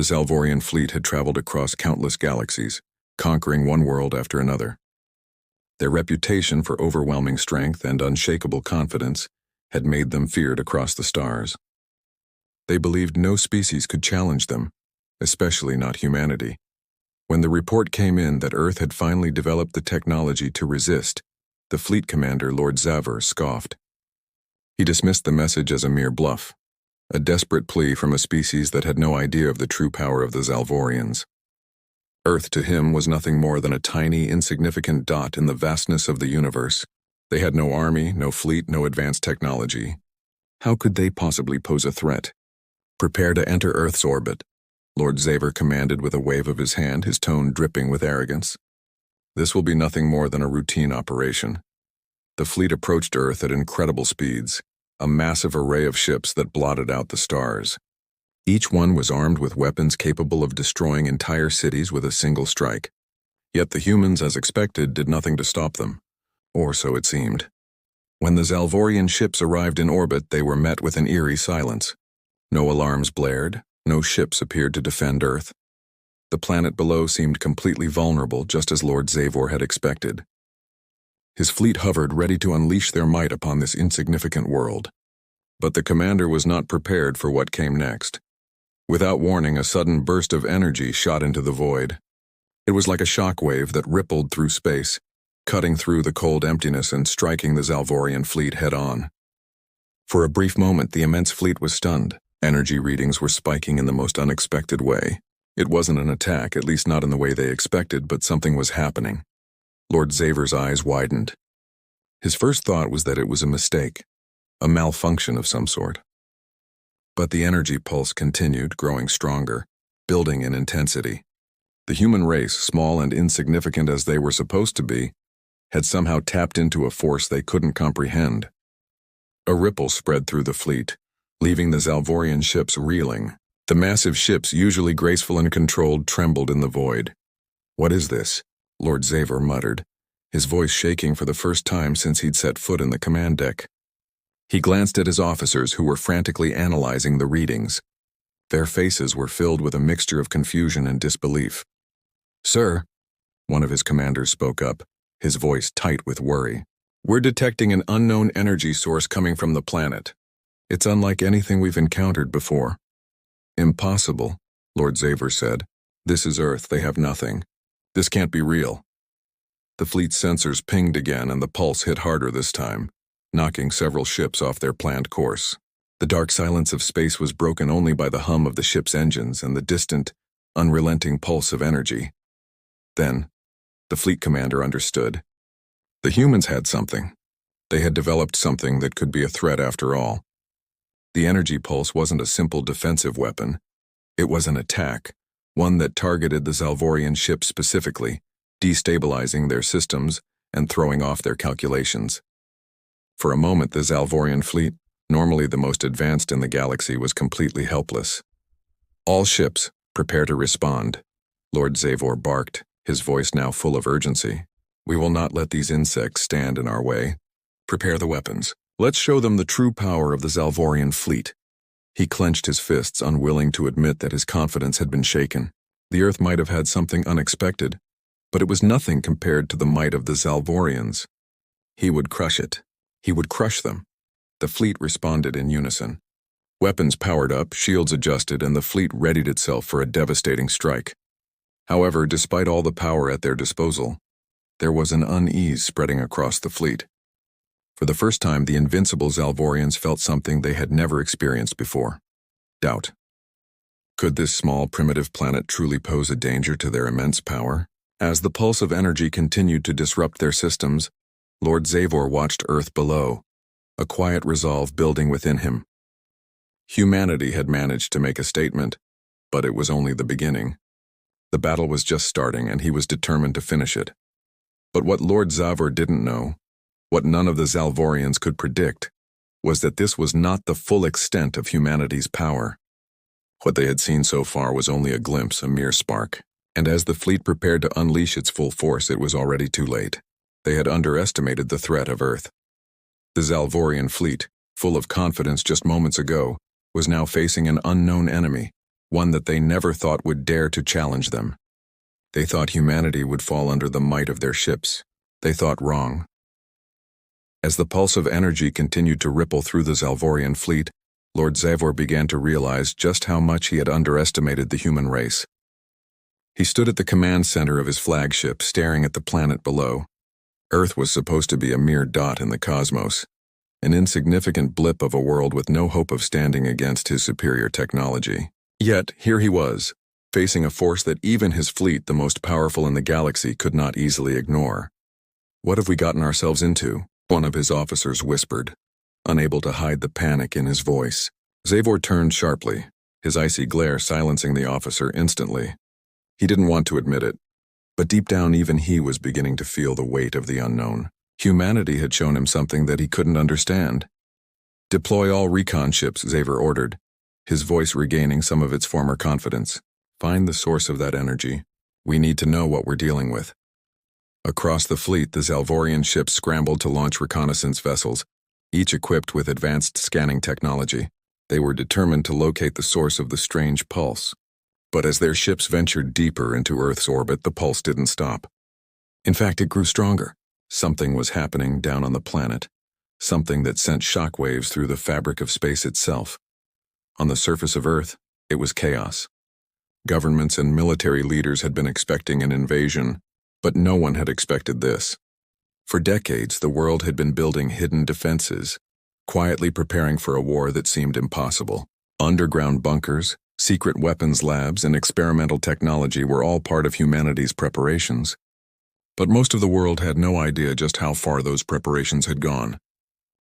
The Zalvorian fleet had traveled across countless galaxies, conquering one world after another. Their reputation for overwhelming strength and unshakable confidence had made them feared across the stars. They believed no species could challenge them, especially not humanity. When the report came in that Earth had finally developed the technology to resist, the fleet commander, Lord Zavor, scoffed. He dismissed the message as a mere bluff, a desperate plea from a species that had no idea of the true power of the Zalvorians. Earth to him was nothing more than a tiny, insignificant dot in the vastness of the universe. They had no army, no fleet, no advanced technology. How could they possibly pose a threat? Prepare to enter Earth's orbit, Lord Zavor commanded with a wave of his hand, his tone dripping with arrogance. This will be nothing more than a routine operation. The fleet approached Earth at incredible speeds, a massive array of ships that blotted out the stars. Each one was armed with weapons capable of destroying entire cities with a single strike. Yet the humans, as expected, did nothing to stop them. Or so it seemed. When the Zalvorian ships arrived in orbit, they were met with an eerie silence. No alarms blared, no ships appeared to defend Earth. The planet below seemed completely vulnerable, just as Lord Zavor had expected. His fleet hovered, ready to unleash their might upon this insignificant world. But the commander was not prepared for what came next. Without warning, a sudden burst of energy shot into the void. It was like a shock wave that rippled through space, cutting through the cold emptiness and striking the Zalvorian fleet head-on. For a brief moment, the immense fleet was stunned. Energy readings were spiking in the most unexpected way. It wasn't an attack, at least not in the way they expected, but something was happening. Lord Zavor's eyes widened. His first thought was that it was a mistake, a malfunction of some sort. But the energy pulse continued, growing stronger, building in intensity. The human race, small and insignificant as they were supposed to be, had somehow tapped into a force they couldn't comprehend. A ripple spread through the fleet, leaving the Zalvorian ships reeling. The massive ships, usually graceful and controlled, trembled in the void. "What is this?" Lord Zavor muttered, his voice shaking for the first time since he'd set foot in the command deck. He glanced at his officers, who were frantically analyzing the readings. Their faces were filled with a mixture of confusion and disbelief. "Sir," one of his commanders spoke up, his voice tight with worry, "we're detecting an unknown energy source coming from the planet. It's unlike anything we've encountered before." "Impossible," Lord Zavor said. "This is Earth, they have nothing. This can't be real." The fleet's sensors pinged again, and the pulse hit harder this time, knocking several ships off their planned course. The dark silence of space was broken only by the hum of the ship's engines and the distant, unrelenting pulse of energy. Then, the fleet commander understood. The humans had something. They had developed something that could be a threat after all. The energy pulse wasn't a simple defensive weapon. It was an attack, one that targeted the Zalvorian ships specifically, destabilizing their systems and throwing off their calculations. For a moment, the Zalvorian fleet, normally the most advanced in the galaxy, was completely helpless. "All ships, prepare to respond," Lord Zavor barked, his voice now full of urgency. "We will not let these insects stand in our way. Prepare the weapons. Let's show them the true power of the Zalvorian fleet." He clenched his fists, unwilling to admit that his confidence had been shaken. The Earth might have had something unexpected, but it was nothing compared to the might of the Zalvorians. He would crush it. He would crush them. The fleet responded in unison. Weapons powered up, shields adjusted, and the fleet readied itself for a devastating strike. However, despite all the power at their disposal, there was an unease spreading across the fleet. For the first time, the invincible Zalvorians felt something they had never experienced before: doubt. Could this small, primitive planet truly pose a danger to their immense power? As the pulse of energy continued to disrupt their systems, Lord Zavor watched Earth below, a quiet resolve building within him. Humanity had managed to make a statement, but it was only the beginning. The battle was just starting, and he was determined to finish it. But what Lord Zavor didn't know, what none of the Zalvorians could predict, was that this was not the full extent of humanity's power. What they had seen so far was only a glimpse, a mere spark, and as the fleet prepared to unleash its full force, it was already too late. They had underestimated the threat of Earth. The Zalvorian fleet, full of confidence just moments ago, was now facing an unknown enemy, one that they never thought would dare to challenge them. They thought humanity would fall under the might of their ships. They thought wrong. As the pulse of energy continued to ripple through the Zalvorian fleet, Lord Zavor began to realize just how much he had underestimated the human race. He stood at the command center of his flagship, staring at the planet below. Earth was supposed to be a mere dot in the cosmos, an insignificant blip of a world with no hope of standing against his superior technology. Yet, here he was, facing a force that even his fleet, the most powerful in the galaxy, could not easily ignore. "What have we gotten ourselves into?" one of his officers whispered, unable to hide the panic in his voice. Zavor turned sharply, his icy glare silencing the officer instantly. He didn't want to admit it, but deep down even he was beginning to feel the weight of the unknown. Humanity had shown him something that he couldn't understand. "Deploy all recon ships," Zavor ordered, his voice regaining some of its former confidence. "Find the source of that energy. We need to know what we're dealing with." Across the fleet, the Zalvorian ships scrambled to launch reconnaissance vessels, each equipped with advanced scanning technology. They were determined to locate the source of the strange pulse. But as their ships ventured deeper into Earth's orbit, the pulse didn't stop. In fact, it grew stronger. Something was happening down on the planet, something that sent shockwaves through the fabric of space itself. On the surface of Earth, it was chaos. Governments and military leaders had been expecting an invasion, but no one had expected this. For decades, the world had been building hidden defenses, quietly preparing for a war that seemed impossible. Underground bunkers, secret weapons labs, and experimental technology were all part of humanity's preparations. But most of the world had no idea just how far those preparations had gone.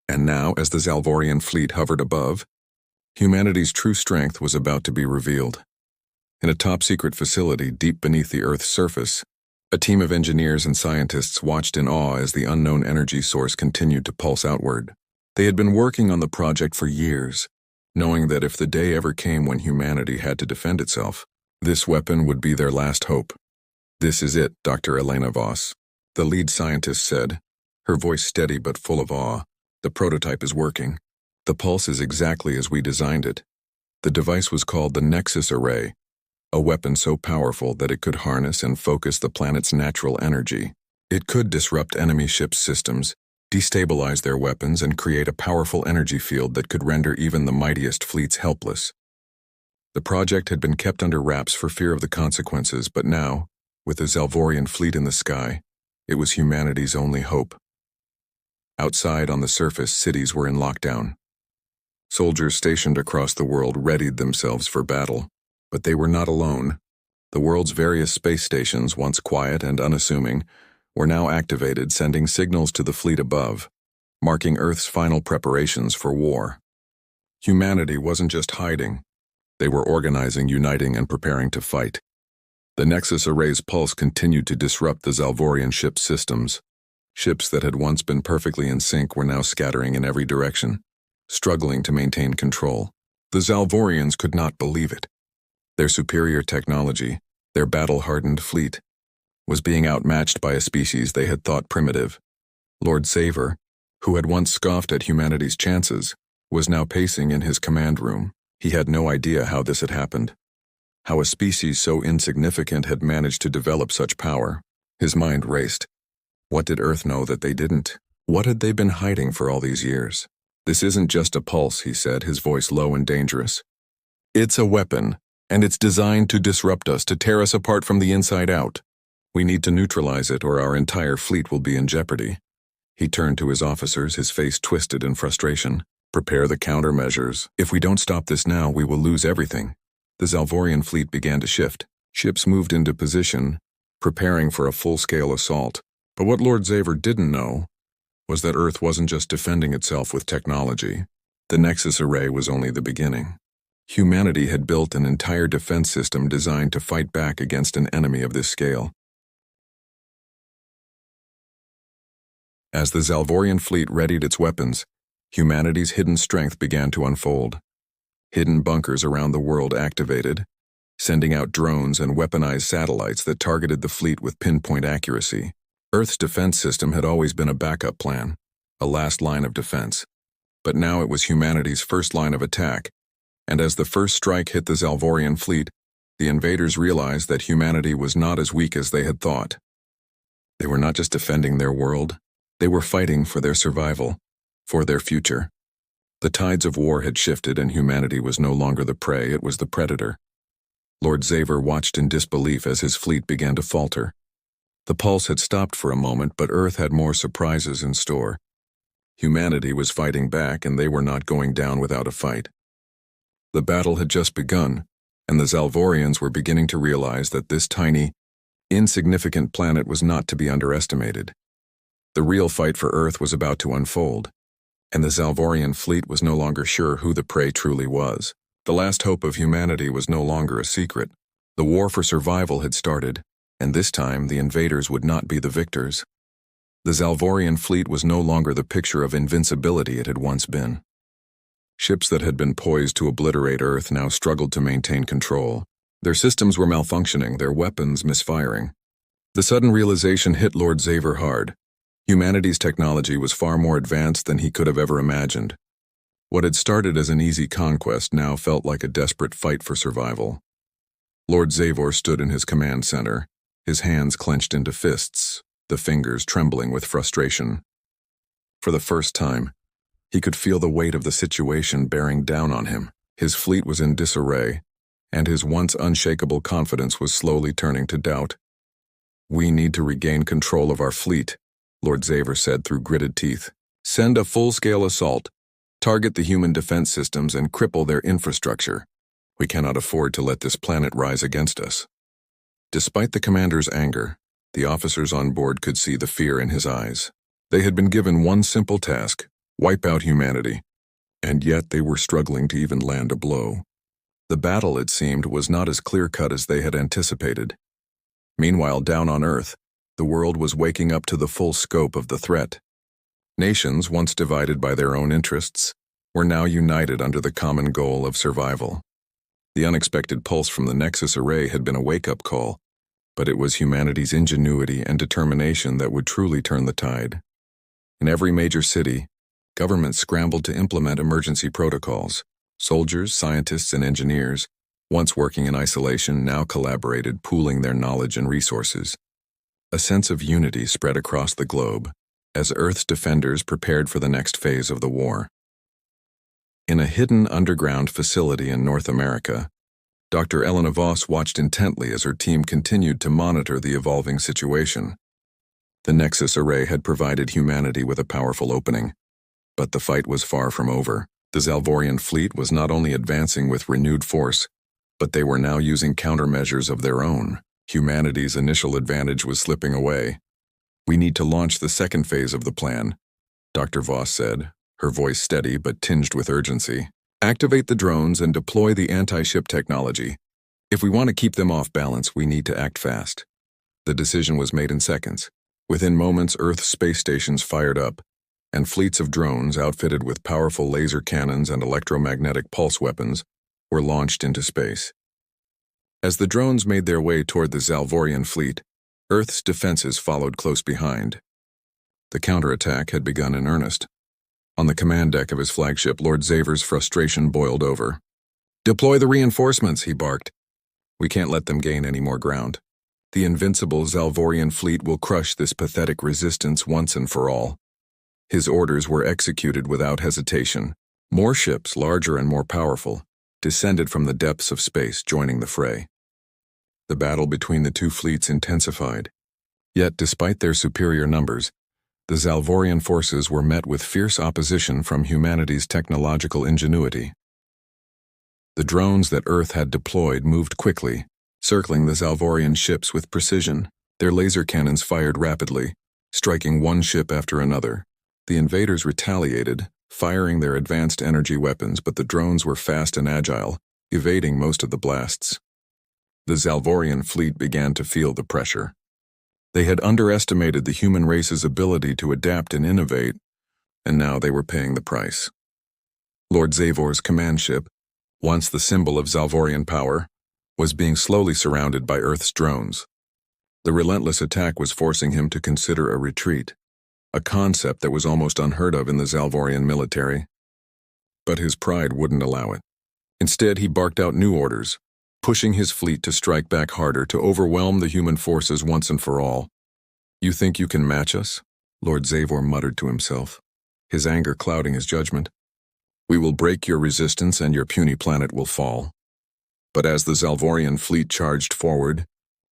And now, as the Zalvorian fleet hovered above, humanity's true strength was about to be revealed. In a top-secret facility deep beneath the Earth's surface, a team of engineers and scientists watched in awe as the unknown energy source continued to pulse outward. They had been working on the project for years, knowing that if the day ever came when humanity had to defend itself, this weapon would be their last hope. "This is it, Dr. Elena Voss," the lead scientist said, her voice steady but full of awe. "The prototype is working. The pulse is exactly as we designed it." The device was called the Nexus Array, a weapon so powerful that it could harness and focus the planet's natural energy. It could disrupt enemy ships' systems, destabilize their weapons, and create a powerful energy field that could render even the mightiest fleets helpless. The project had been kept under wraps for fear of the consequences, but now, with the Zalvorian fleet in the sky, it was humanity's only hope. Outside on the surface, cities were in lockdown. Soldiers stationed across the world readied themselves for battle. But they were not alone. The world's various space stations, once quiet and unassuming, were now activated, sending signals to the fleet above, marking Earth's final preparations for war. Humanity wasn't just hiding. They were organizing, uniting, and preparing to fight. The Nexus Array's pulse continued to disrupt the Zalvorian ship systems. Ships that had once been perfectly in sync were now scattering in every direction, struggling to maintain control. The Zalvorians could not believe it. Their superior technology, their battle-hardened fleet, was being outmatched by a species they had thought primitive. Lord Zavor, who had once scoffed at humanity's chances, was now pacing in his command room. He had no idea how this had happened, how a species so insignificant had managed to develop such power. His mind raced. What did Earth know that they didn't? What had they been hiding for all these years? "This isn't just a pulse," he said, his voice low and dangerous. "It's a weapon. And it's designed to disrupt us, to tear us apart from the inside out. We need to neutralize it, or our entire fleet will be in jeopardy." He turned to his officers, his face twisted in frustration. "Prepare the countermeasures. If we don't stop this now, we will lose everything." The Zalvorian fleet began to shift. Ships moved into position, preparing for a full-scale assault. But what Lord Zavor didn't know was that Earth wasn't just defending itself with technology. The Nexus Array was only the beginning. Humanity had built an entire defense system designed to fight back against an enemy of this scale. As the Zalvorian fleet readied its weapons, humanity's hidden strength began to unfold. Hidden bunkers around the world activated, sending out drones and weaponized satellites that targeted the fleet with pinpoint accuracy. Earth's defense system had always been a backup plan, a last line of defense. But now it was humanity's first line of attack, And as the first strike hit the Zalvorian fleet, the invaders realized that humanity was not as weak as they had thought. They were not just defending their world, they were fighting for their survival, for their future. The tides of war had shifted and humanity was no longer the prey, it was the predator. Lord Xaver watched in disbelief as his fleet began to falter. The pulse had stopped for a moment, but Earth had more surprises in store. Humanity was fighting back, and they were not going down without a fight. The battle had just begun, and the Zalvorians were beginning to realize that this tiny, insignificant planet was not to be underestimated. The real fight for Earth was about to unfold, and the Zalvorian fleet was no longer sure who the prey truly was. The last hope of humanity was no longer a secret. The war for survival had started, and this time the invaders would not be the victors. The Zalvorian fleet was no longer the picture of invincibility it had once been. Ships that had been poised to obliterate Earth now struggled to maintain control. Their systems were malfunctioning, their weapons misfiring. The sudden realization hit Lord Xaver hard. Humanity's technology was far more advanced than he could have ever imagined. What had started as an easy conquest now felt like a desperate fight for survival. Lord Xaver stood in his command center, his hands clenched into fists, the fingers trembling with frustration. For the first time, he could feel the weight of the situation bearing down on him. His fleet was in disarray, and his once unshakable confidence was slowly turning to doubt. "We need to regain control of our fleet," Lord Xaver said through gritted teeth. "Send a full-scale assault, target the human defense systems, and cripple their infrastructure. We cannot afford to let this planet rise against us." Despite the commander's anger, the officers on board could see the fear in his eyes. They had been given one simple task: wipe out humanity, and yet they were struggling to even land a blow. The battle, it seemed, was not as clear-cut as they had anticipated. Meanwhile, down on Earth, the world was waking up to the full scope of the threat. Nations, once divided by their own interests, were now united under the common goal of survival. The unexpected pulse from the Nexus array had been a wake-up call, but it was humanity's ingenuity and determination that would truly turn the tide. In every major city, governments scrambled to implement emergency protocols. Soldiers, scientists, and engineers, once working in isolation, now collaborated, pooling their knowledge and resources. A sense of unity spread across the globe as Earth's defenders prepared for the next phase of the war. In a hidden underground facility in North America, Dr. Elena Voss watched intently as her team continued to monitor the evolving situation. The Nexus array had provided humanity with a powerful opening, but the fight was far from over. The Zalvorian fleet was not only advancing with renewed force, but they were now using countermeasures of their own. Humanity's initial advantage was slipping away. "We need to launch the second phase of the plan," Dr. Voss said, her voice steady but tinged with urgency. "Activate the drones and deploy the anti-ship technology. If we want to keep them off balance, we need to act fast." The decision was made in seconds. Within moments, Earth's space stations fired up, and fleets of drones outfitted with powerful laser cannons and electromagnetic pulse weapons were launched into space. As the drones made their way toward the Zalvorian fleet, Earth's defenses followed close behind. The counterattack had begun in earnest. On the command deck of his flagship, Lord Xaver's frustration boiled over. "Deploy the reinforcements," he barked. "We can't let them gain any more ground. The invincible Zalvorian fleet will crush this pathetic resistance once and for all." His orders were executed without hesitation. More ships, larger and more powerful, descended from the depths of space, joining the fray. The battle between the two fleets intensified. Yet, despite their superior numbers, the Zalvorian forces were met with fierce opposition from humanity's technological ingenuity. The drones that Earth had deployed moved quickly, circling the Zalvorian ships with precision. Their laser cannons fired rapidly, striking one ship after another. The invaders retaliated, firing their advanced energy weapons, but the drones were fast and agile, evading most of the blasts. The Zalvorian fleet began to feel the pressure. They had underestimated the human race's ability to adapt and innovate, and now they were paying the price. Lord Xaver's command ship, once the symbol of Zalvorian power, was being slowly surrounded by Earth's drones. The relentless attack was forcing him to consider a retreat, a concept that was almost unheard of in the Zalvorian military. But his pride wouldn't allow it. Instead, he barked out new orders, pushing his fleet to strike back harder, to overwhelm the human forces once and for all. "You think you can match us?" Lord Zavor muttered to himself, his anger clouding his judgment. "We will break your resistance and your puny planet will fall." But as the Zalvorian fleet charged forward,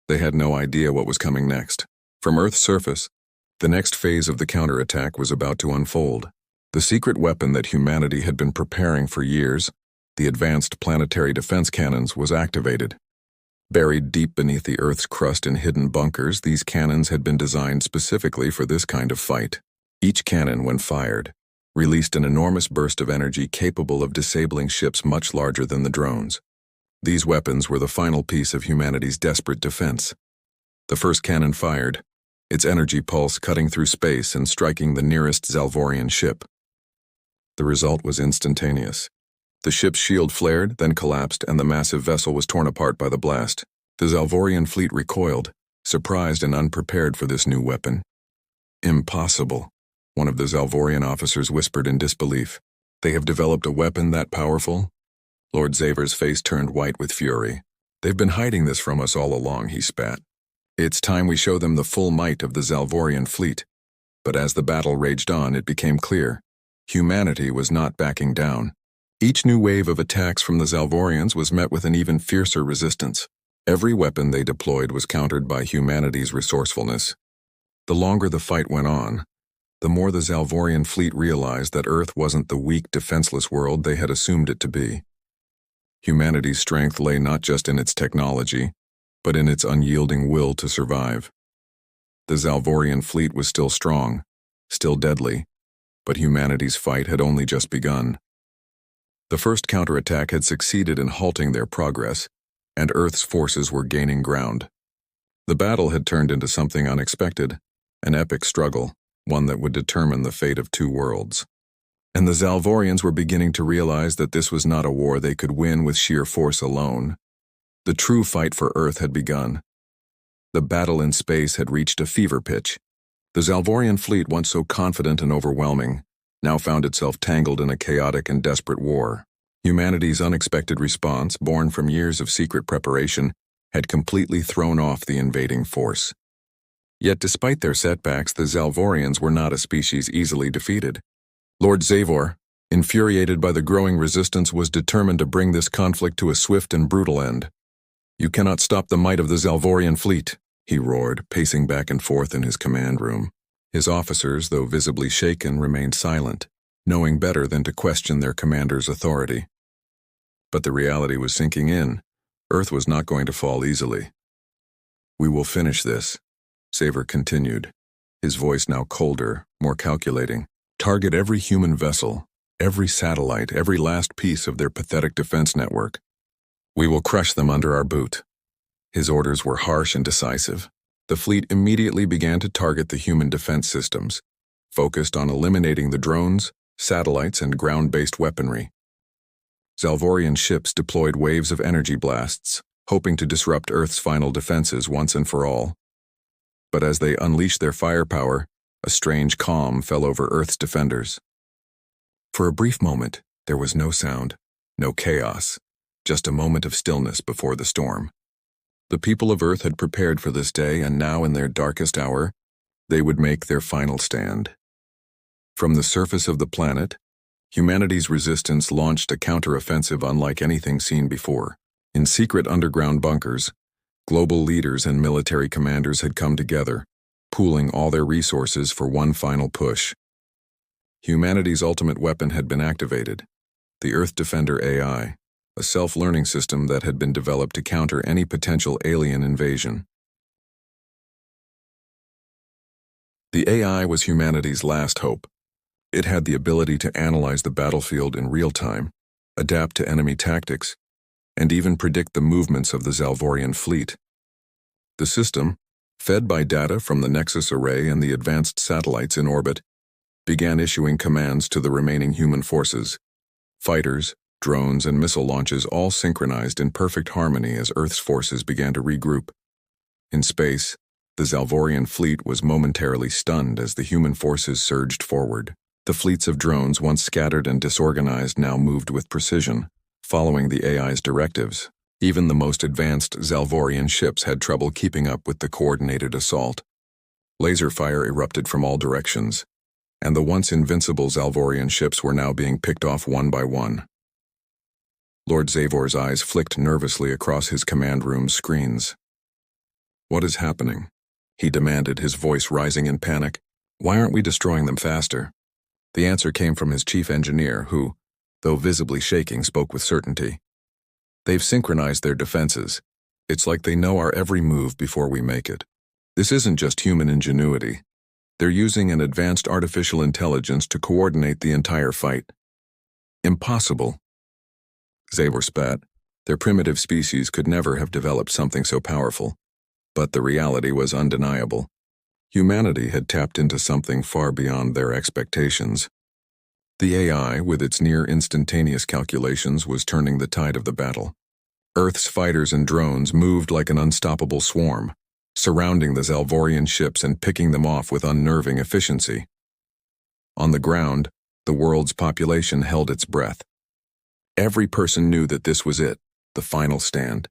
they had no idea what was coming next. From Earth's surface, the next phase of the counterattack was about to unfold. The secret weapon that humanity had been preparing for years, the advanced planetary defense cannons, was activated. Buried deep beneath the Earth's crust in hidden bunkers, these cannons had been designed specifically for this kind of fight. Each cannon, when fired, released an enormous burst of energy capable of disabling ships much larger than the drones. These weapons were the final piece of humanity's desperate defense. The first cannon fired, its energy pulse cutting through space and striking the nearest Zalvorian ship. The result was instantaneous. The ship's shield flared, then collapsed, and the massive vessel was torn apart by the blast. The Zalvorian fleet recoiled, surprised and unprepared for this new weapon. "Impossible," one of the Zalvorian officers whispered in disbelief. "They have developed a weapon that powerful?" Lord Zavor's face turned white with fury. "They've been hiding this from us all along," he spat. "It's time we show them the full might of the Zalvorian fleet." But as the battle raged on, it became clear. Humanity was not backing down. Each new wave of attacks from the Zalvorians was met with an even fiercer resistance. Every weapon they deployed was countered by humanity's resourcefulness. The longer the fight went on, the more the Zalvorian fleet realized that Earth wasn't the weak, defenseless world they had assumed it to be. Humanity's strength lay not just in its technology, but in its unyielding will to survive. The Zalvorian fleet was still strong, still deadly, but humanity's fight had only just begun. The first counterattack had succeeded in halting their progress, and Earth's forces were gaining ground. The battle had turned into something unexpected, an epic struggle, one that would determine the fate of two worlds. And the Zalvorians were beginning to realize that this was not a war they could win with sheer force alone. The true fight for Earth had begun. The battle in space had reached a fever pitch. The Zalvorian fleet, once so confident and overwhelming, now found itself tangled in a chaotic and desperate war. Humanity's unexpected response, born from years of secret preparation, had completely thrown off the invading force. Yet despite their setbacks, the Zalvorians were not a species easily defeated. Lord Zavor, infuriated by the growing resistance, was determined to bring this conflict to a swift and brutal end. "You cannot stop the might of the Zalvorian fleet," he roared, pacing back and forth in his command room. His officers, though visibly shaken, remained silent, knowing better than to question their commander's authority. But the reality was sinking in. Earth was not going to fall easily. "We will finish this," Zavor continued, his voice now colder, more calculating. "Target every human vessel, every satellite, every last piece of their pathetic defense network. We will crush them under our boot." His orders were harsh and decisive. The fleet immediately began to target the human defense systems, focused on eliminating the drones, satellites, and ground-based weaponry. Zalvorian ships deployed waves of energy blasts, hoping to disrupt Earth's final defenses once and for all. But as they unleashed their firepower, a strange calm fell over Earth's defenders. For a brief moment, there was no sound, no chaos, just a moment of stillness before the storm. The people of Earth had prepared for this day, and now in their darkest hour, they would make their final stand. From the surface of the planet, humanity's resistance launched a counteroffensive unlike anything seen before. In secret underground bunkers, global leaders and military commanders had come together, pooling all their resources for one final push. Humanity's ultimate weapon had been activated, the Earth Defender AI, a self-learning system that had been developed to counter any potential alien invasion. The AI was humanity's last hope. It had the ability to analyze the battlefield in real time, adapt to enemy tactics, and even predict the movements of the Zalvorian fleet. The system, fed by data from the Nexus array and the advanced satellites in orbit, began issuing commands to the remaining human forces. Fighters, drones, and missile launches all synchronized in perfect harmony as Earth's forces began to regroup. In space, the Zalvorian fleet was momentarily stunned as the human forces surged forward. The fleets of drones, once scattered and disorganized, now moved with precision, following the AI's directives. Even the most advanced Zalvorian ships had trouble keeping up with the coordinated assault. Laser fire erupted from all directions, and the once invincible Zalvorian ships were now being picked off one by one. Lord Zavor's eyes flicked nervously across his command room's screens. "What is happening?" he demanded, his voice rising in panic. "Why aren't we destroying them faster?" The answer came from his chief engineer, who, though visibly shaking, spoke with certainty. "They've synchronized their defenses. It's like they know our every move before we make it. This isn't just human ingenuity. They're using an advanced artificial intelligence to coordinate the entire fight." "Impossible." Zavor spat. Their primitive species could never have developed something so powerful. But the reality was undeniable. Humanity had tapped into something far beyond their expectations. The AI, with its near-instantaneous calculations, was turning the tide of the battle. Earth's fighters and drones moved like an unstoppable swarm, surrounding the Zalvorian ships and picking them off with unnerving efficiency. On the ground, the world's population held its breath. Every person knew that this was it, the final stand.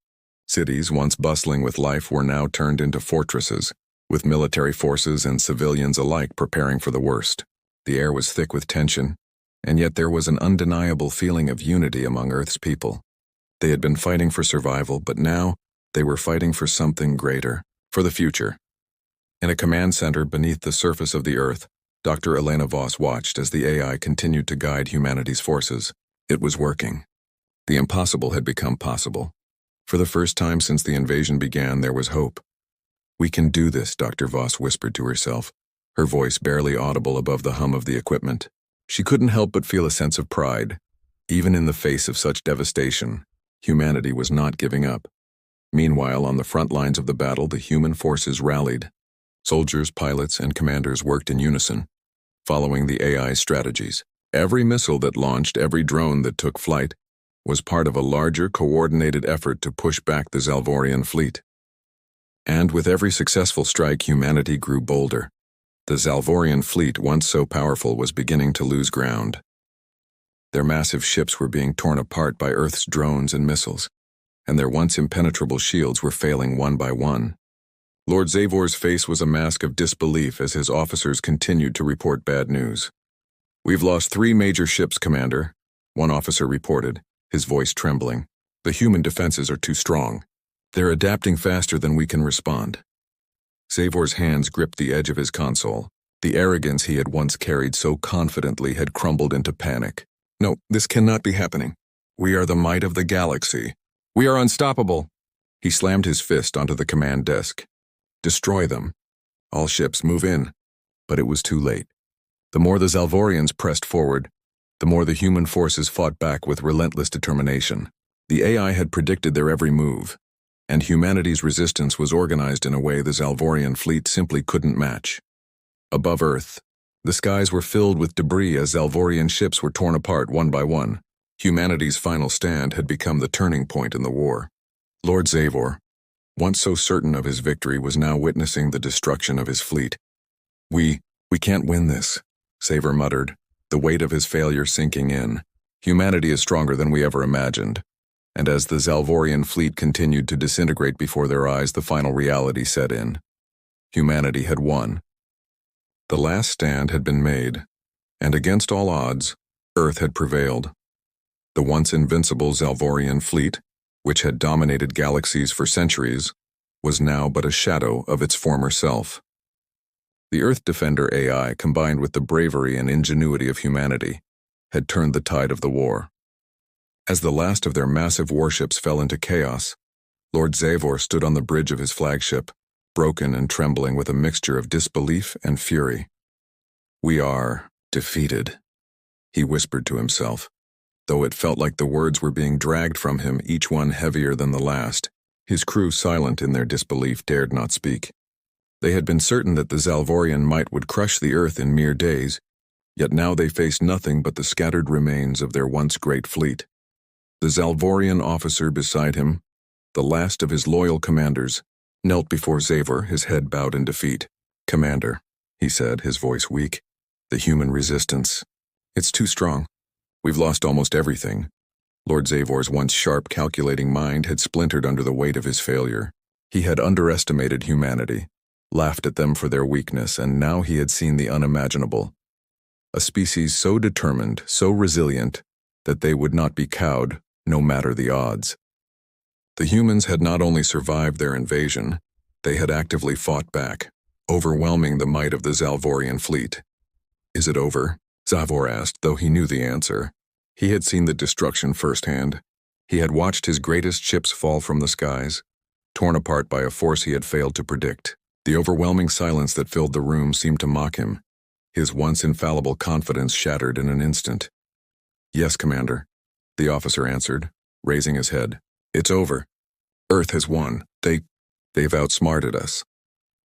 Cities, once bustling with life, were now turned into fortresses, with military forces and civilians alike preparing for the worst. The air was thick with tension, and yet there was an undeniable feeling of unity among Earth's people. They had been fighting for survival, but now they were fighting for something greater, for the future. In a command center beneath the surface of the Earth, Dr. Elena Voss watched as the AI continued to guide humanity's forces. It was working. The impossible had become possible. For the first time since the invasion began, there was hope. "We can do this," Dr. Voss whispered to herself, her voice barely audible above the hum of the equipment. She couldn't help but feel a sense of pride. Even in the face of such devastation, humanity was not giving up. Meanwhile, on the front lines of the battle, the human forces rallied. Soldiers, pilots, and commanders worked in unison, following the AI's strategies. Every missile that launched, every drone that took flight, was part of a larger, coordinated effort to push back the Zalvorian fleet. And with every successful strike, humanity grew bolder. The Zalvorian fleet, once so powerful, was beginning to lose ground. Their massive ships were being torn apart by Earth's drones and missiles, and their once impenetrable shields were failing one by one. Lord Zavor's face was a mask of disbelief as his officers continued to report bad news. "We've lost 3 major ships, Commander," one officer reported, his voice trembling. "The human defenses are too strong. They're adapting faster than we can respond." Zavor's hands gripped the edge of his console. The arrogance he had once carried so confidently had crumbled into panic. "No, this cannot be happening. We are the might of the galaxy. We are unstoppable." He slammed his fist onto the command desk. "Destroy them. All ships move in." But it was too late. The more the Zalvorians pressed forward, the more the human forces fought back with relentless determination. The AI had predicted their every move, and humanity's resistance was organized in a way the Zalvorian fleet simply couldn't match. Above Earth, the skies were filled with debris as Zalvorian ships were torn apart one by one. Humanity's final stand had become the turning point in the war. Lord Zavor, once so certain of his victory, was now witnessing the destruction of his fleet. We can't win this," Zavor muttered, the weight of his failure sinking in. Humanity is stronger than we ever imagined. And as the Zalvorian fleet continued to disintegrate before their eyes, the final reality set in. Humanity had won. The last stand had been made, and against all odds, Earth had prevailed. The once invincible Zalvorian fleet, which had dominated galaxies for centuries, was now but a shadow of its former self. The Earth Defender AI, combined with the bravery and ingenuity of humanity, had turned the tide of the war. As the last of their massive warships fell into chaos, Lord Zavor stood on the bridge of his flagship, broken and trembling with a mixture of disbelief and fury. "We are defeated," he whispered to himself. Though it felt like the words were being dragged from him, each one heavier than the last, his crew, silent in their disbelief, dared not speak. They had been certain that the Zalvorian might would crush the Earth in mere days, yet now they faced nothing but the scattered remains of their once great fleet. The Zalvorian officer beside him, the last of his loyal commanders, knelt before Zavor, his head bowed in defeat. "Commander," he said, his voice weak, "the human resistance, it's too strong. We've lost almost everything. Lord Zavor's once sharp, calculating mind had splintered under the weight of his failure. He had underestimated humanity, laughed at them for their weakness, and now he had seen the unimaginable. A species so determined, so resilient, that they would not be cowed, no matter the odds. The humans had not only survived their invasion, they had actively fought back, overwhelming the might of the Zalvorian fleet. "Is it over?" Zavor asked, though he knew the answer. He had seen the destruction firsthand. He had watched his greatest ships fall from the skies, torn apart by a force he had failed to predict. The overwhelming silence that filled the room seemed to mock him. His once infallible confidence shattered in an instant. "Yes, Commander," the officer answered, raising his head. "It's over. Earth has won. They've outsmarted us."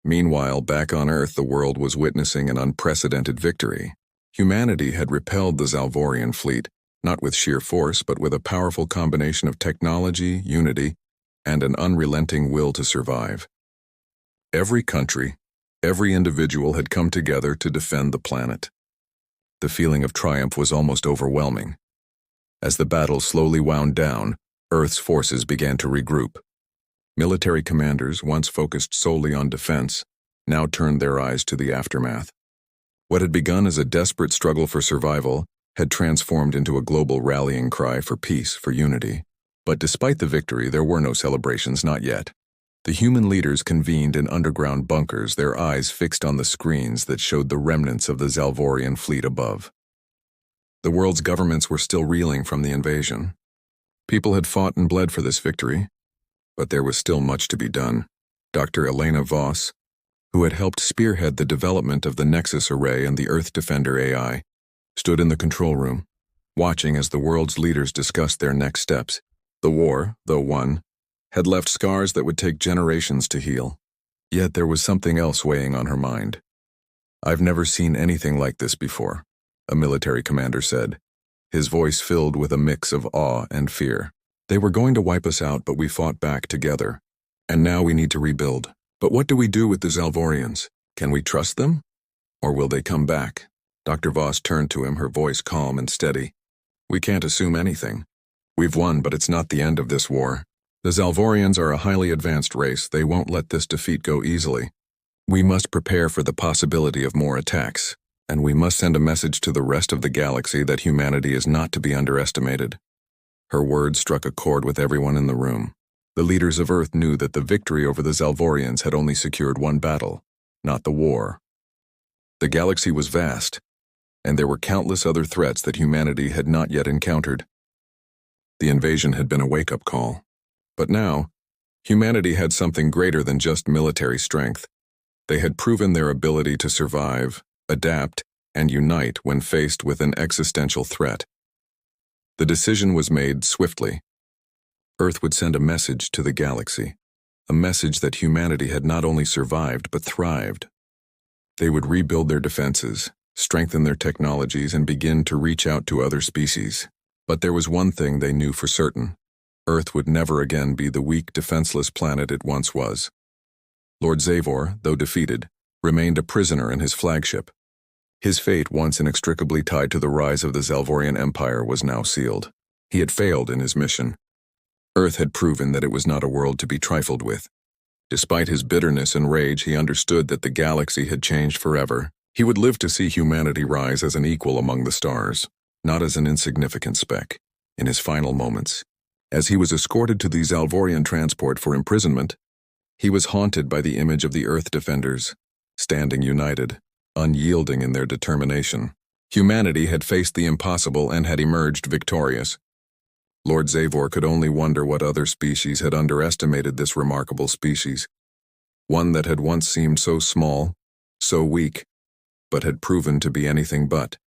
Meanwhile, back on Earth, the world was witnessing an unprecedented victory. Humanity had repelled the Zalvorian fleet, not with sheer force, but with a powerful combination of technology, unity, and an unrelenting will to survive. Every country, every individual had come together to defend the planet. The feeling of triumph was almost overwhelming. As the battle slowly wound down, Earth's forces began to regroup. Military commanders, once focused solely on defense, now turned their eyes to the aftermath. What had begun as a desperate struggle for survival had transformed into a global rallying cry for peace, for unity. But despite the victory, there were no celebrations, not yet. The human leaders convened in underground bunkers, their eyes fixed on the screens that showed the remnants of the Zalvorian fleet above. The world's governments were still reeling from the invasion. People had fought and bled for this victory, but there was still much to be done. Dr. Elena Voss, who had helped spearhead the development of the Nexus Array and the Earth Defender AI, stood in the control room, watching as the world's leaders discussed their next steps. The war, though won, had left scars that would take generations to heal. Yet there was something else weighing on her mind. "I've never seen anything like this before," a military commander said, his voice filled with a mix of awe and fear. "They were going to wipe us out, but we fought back together. And now we need to rebuild. But what do we do with the Zalvorians? Can we trust them? Or will they come back?" Dr. Voss turned to him, her voice calm and steady. "We can't assume anything. We've won, but it's not the end of this war. The Zalvorians are a highly advanced race. They won't let this defeat go easily. We must prepare for the possibility of more attacks, and we must send a message to the rest of the galaxy that humanity is not to be underestimated." Her words struck a chord with everyone in the room. The leaders of Earth knew that the victory over the Zalvorians had only secured one battle, not the war. The galaxy was vast, and there were countless other threats that humanity had not yet encountered. The invasion had been a wake-up call. But now, humanity had something greater than just military strength. They had proven their ability to survive, adapt, and unite when faced with an existential threat. The decision was made swiftly. Earth would send a message to the galaxy, a message that humanity had not only survived but thrived. They would rebuild their defenses, strengthen their technologies, and begin to reach out to other species. But there was one thing they knew for certain. Earth would never again be the weak, defenseless planet it once was. Lord Zavor, though defeated, remained a prisoner in his flagship. His fate, once inextricably tied to the rise of the Zalvorian Empire, was now sealed. He had failed in his mission. Earth had proven that it was not a world to be trifled with. Despite his bitterness and rage, he understood that the galaxy had changed forever. He would live to see humanity rise as an equal among the stars, not as an insignificant speck. In his final moments, as he was escorted to the Zalvorian transport for imprisonment, he was haunted by the image of the Earth Defenders, standing united, unyielding in their determination. Humanity had faced the impossible and had emerged victorious. Lord Zavor could only wonder what other species had underestimated this remarkable species, one that had once seemed so small, so weak, but had proven to be anything but.